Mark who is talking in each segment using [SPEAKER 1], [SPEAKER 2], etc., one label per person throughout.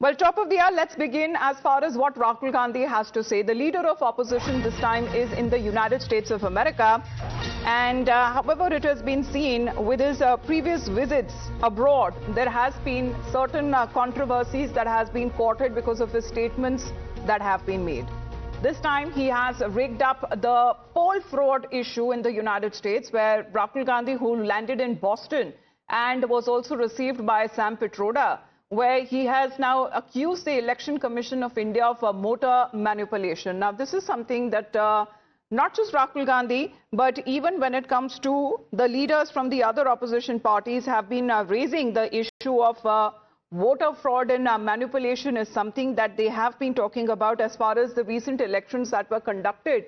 [SPEAKER 1] Well, top of the hour, let's begin as far as what Rahul Gandhi has to say. The leader of opposition this time is in the United States of America. And however it has been seen with his previous visits abroad, there has been certain controversies that has been courted because of his statements that have been made. This time he has rigged up the poll fraud issue in the United States, where Rahul Gandhi, who landed in Boston and was also received by Sam Pitroda, where he has now accused the Election Commission of India of voter manipulation. Now, this is something that not just Rahul Gandhi, but even when it comes to the leaders from the other opposition parties have been raising the issue of voter fraud and manipulation is something that they have been talking about as far as the recent elections that were conducted,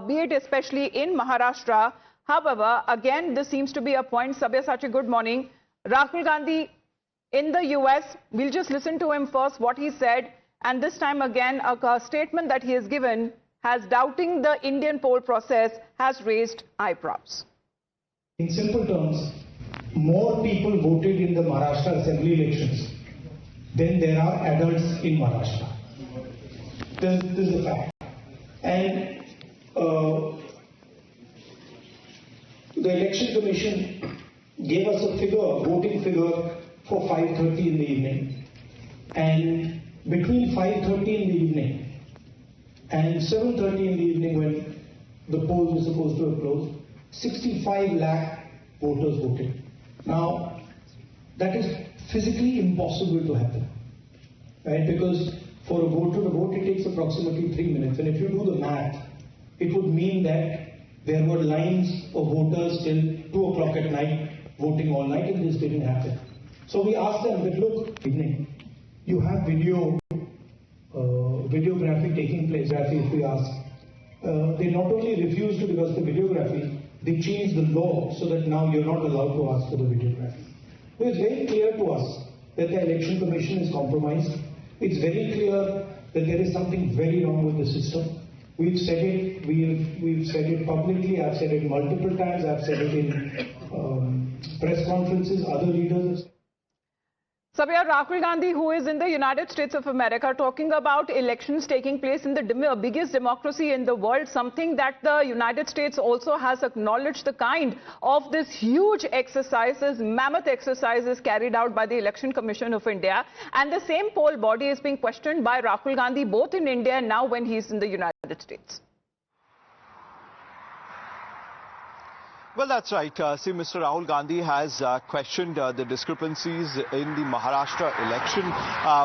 [SPEAKER 1] be it especially in Maharashtra. However, again, this seems to be a point. Sabyasachi, good morning. Rahul Gandhi in the US, we'll just listen to him first, what he said. And this time again, a statement that he has given has doubting the Indian poll process has raised eyebrows.
[SPEAKER 2] In simple terms, more people voted in the Maharashtra Assembly elections than there are adults in Maharashtra. This is the fact. And the Election Commission gave us a figure, voting figure, for 5:30 in the evening, and between 5:30 in the evening and 7:30 in the evening, when the polls were supposed to have closed, 65 lakh voters voted. Now, that is physically impossible to happen, right? Because for a voter to vote, it takes approximately 3 minutes, and if you do the math, it would mean that there were lines of voters till 2 o'clock at night voting all night, and this didn't happen. So we asked them, but look, you have videography taking place, if we ask. They not only refused to give us the videography, they changed the law so that now you're not allowed to ask for the videography. So it's very clear to us that the Election Commission is compromised. It's very clear that there is something very wrong with the system. We've said it, we've said it publicly, I've said it multiple times, I've said it in press conferences, other leaders have said.
[SPEAKER 1] Sabya, Rahul Gandhi, who is in the United States of America, talking about elections taking place in the biggest democracy in the world, something that the United States also has acknowledged the kind of this huge exercises, mammoth exercises carried out by the Election Commission of India. And the same poll body is being questioned by Rahul Gandhi, both in India and now when he's in the United States.
[SPEAKER 3] Well, that's right. See, Mr. Rahul Gandhi has questioned the discrepancies in the Maharashtra election,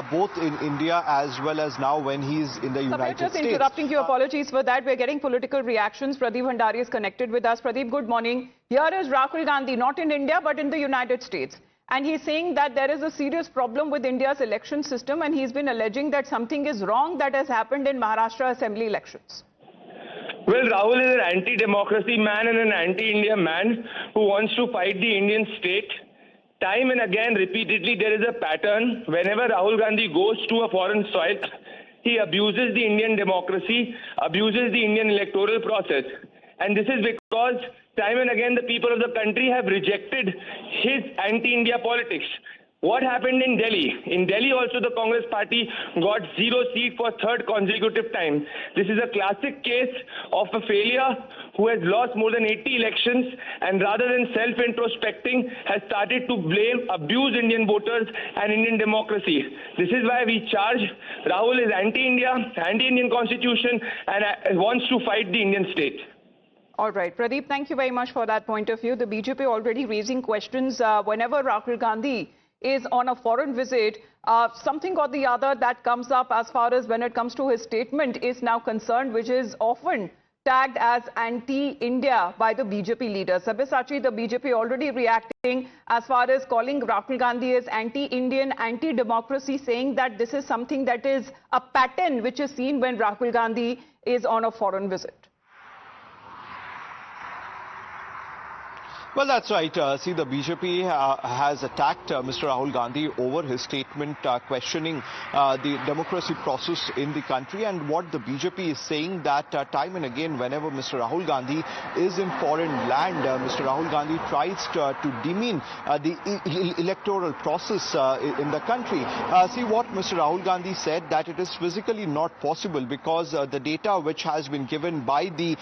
[SPEAKER 3] both in India as well as now when he's in the United States.
[SPEAKER 1] Just interrupting you, apologies for that. We're getting political reactions. Pradeep Bhandari is connected with us. Pradeep, good morning. Here is Rahul Gandhi, not in India, but in the United States. And he's saying that there is a serious problem with India's election system, and he's been alleging that something is wrong that has happened in Maharashtra Assembly elections.
[SPEAKER 4] Well, Rahul is an anti-democracy man and an anti-India man who wants to fight the Indian state. Time and again, repeatedly, there is a pattern. Whenever Rahul Gandhi goes to a foreign soil, he abuses the Indian democracy, abuses the Indian electoral process. And this is because time and again, the people of the country have rejected his anti-India politics. What happened in Delhi? In Delhi also the Congress party got 0 seat for third consecutive time. This is a classic case of a failure who has lost more than 80 elections and rather than self-introspecting has started to abuse Indian voters and Indian democracy. This is why we charge Rahul is anti-India, anti-Indian constitution and wants to fight the Indian state.
[SPEAKER 1] All right, Pradeep, thank you very much for that point of view. The BJP already raising questions whenever Rahul Gandhi is on a foreign visit, something or the other that comes up as far as when it comes to his statement is now concerned, which is often tagged as anti-India by the BJP leaders. Sabyasachi, the BJP already reacting as far as calling Rahul Gandhi as anti-Indian, anti-democracy, saying that this is something that is a pattern which is seen when Rahul Gandhi is on a foreign visit.
[SPEAKER 3] Well, that's right. See, the BJP has attacked Mr. Rahul Gandhi over his statement questioning the democracy process in the country. And what the BJP is saying that time and again, whenever Mr. Rahul Gandhi is in foreign land, Mr. Rahul Gandhi tries to demean the electoral process in the country. See what Mr. Rahul Gandhi said, that it is physically not possible because the data which has been given by the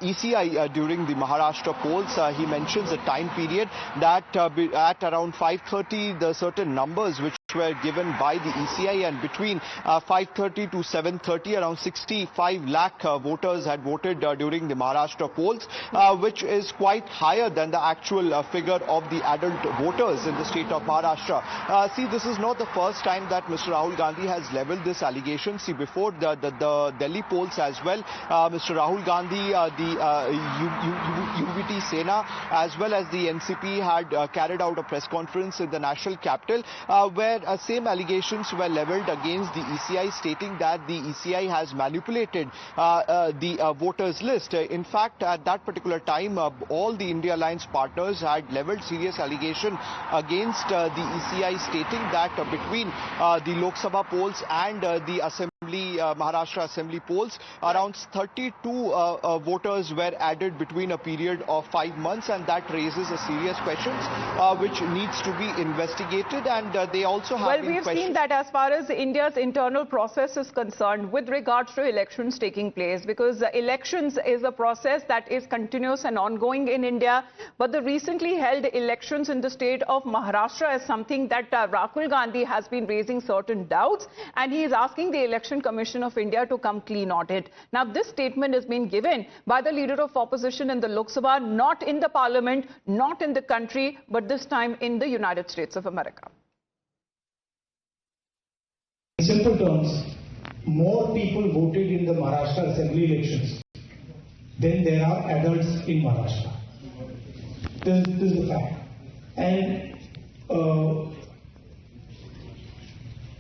[SPEAKER 3] ECI during the Maharashtra polls, he mentions a time period that at around 5:30 the certain numbers which were given by the ECI, and between 5:30 to 7:30 around 65 lakh voters had voted during the Maharashtra polls, which is quite higher than the actual figure of the adult voters in the state of Maharashtra. See, this is not the first time that Mr. Rahul Gandhi has leveled this allegation. See, before the Delhi polls as well, Mr. Rahul Gandhi, the UVT Sena as well as the NCP had carried out a press conference in the national capital where same allegations were leveled against the ECI, stating that the ECI has manipulated the voters list. In fact, at that particular time, all the India Alliance partners had leveled serious allegation against the ECI, stating that between the Lok Sabha polls and the Maharashtra Assembly polls, around 32 voters were added between a period of 5 months, and that raises a serious question which needs to be investigated. And they also have
[SPEAKER 1] we have seen that as far as India's internal process is concerned with regards to elections taking place, because elections is a process that is continuous and ongoing in India, but the recently held elections in the state of Maharashtra is something that Rahul Gandhi has been raising certain doubts, and he is asking the Election Commission of India to come clean on it. Now, this statement has been given by the leader of opposition in the Lok Sabha, not in the parliament, not in the country, but this time in the United States of America.
[SPEAKER 2] In simple terms, more people voted in the Maharashtra Assembly elections than there are adults in Maharashtra. This is the fact. And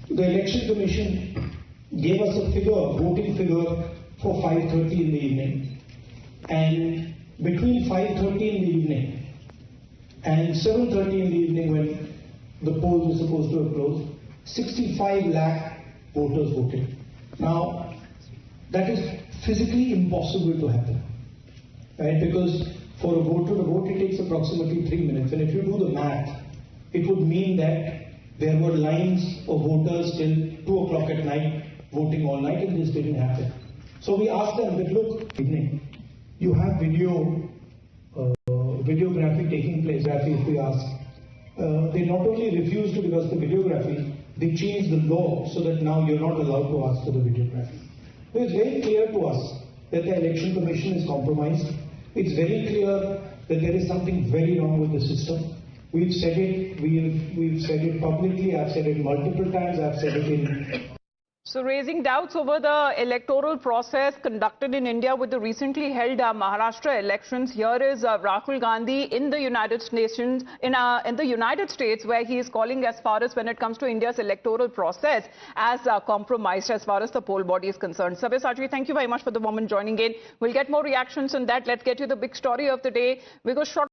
[SPEAKER 2] the Election Commission gave us a voting figure for 5:30 in the evening, and between 5:30 in the evening and 7:30 in the evening, when the polls were supposed to have closed, 65 lakh voters voted. Now, that is physically impossible to happen, right? Because for a voter to vote, it takes approximately 3 minutes, and if you do the math, it would mean that there were lines of voters till 2 o'clock at night voting all night, and this didn't happen. So we asked them, but look, you have videography taking place, if we ask. They not only refused to give us the videography, they changed the law so that now you're not allowed to ask for the videography. So it's very clear to us that the Election Commission is compromised. It's very clear that there is something very wrong with the system. We've said it, we've said it publicly, I've said it multiple times, I've said it in...
[SPEAKER 1] So raising doubts over the electoral process conducted in India with the recently held Maharashtra elections, here is Rahul Gandhi in the United Nations, in the United States, where he is calling, as far as when it comes to India's electoral process, as compromised as far as the poll body is concerned. Sabyasachi, thank you very much for the moment joining in. We'll get more reactions on that. Let's get you the big story of the day. We go short.